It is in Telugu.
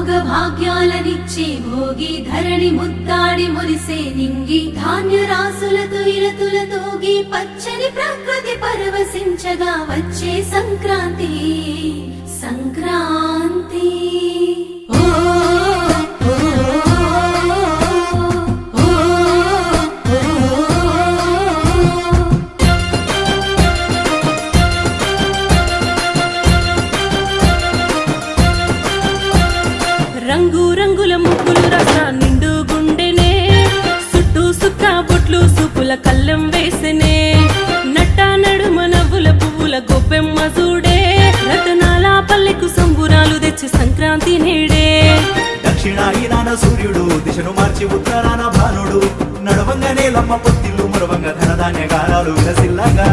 భోగ భాగ్యాలనిచ్చే భోగి ధరణి ముద్దాడి మురిసే నింగి ధాన్య రాసులతో ఇలతులతోగి పచ్చని ప్రకృతి పరవశించగా వచ్చే సంక్రాంతి సంక్రాంతి రంగు రంగుల ముగ్గులు రస నిండు గుండెనే చుట్టూ సుక్క బొట్లు సూపుల కళ్ళెం వేసెనే నట్ట నడుమ నవ్వుల పువ్వుల గొప్పెమ్మ చూడే రతనాల పల్లెకు సంబురాలు తెచ్చి సంక్రాంతి నేడే దక్షిణాయనాన సూర్యుడు దిశను మార్చి ఉత్తరాన భానుడు నడవంగానే లమ్మ పొత్తిల్లు మరవంగ ధనధాన్య గారాలు విలసిల్లగా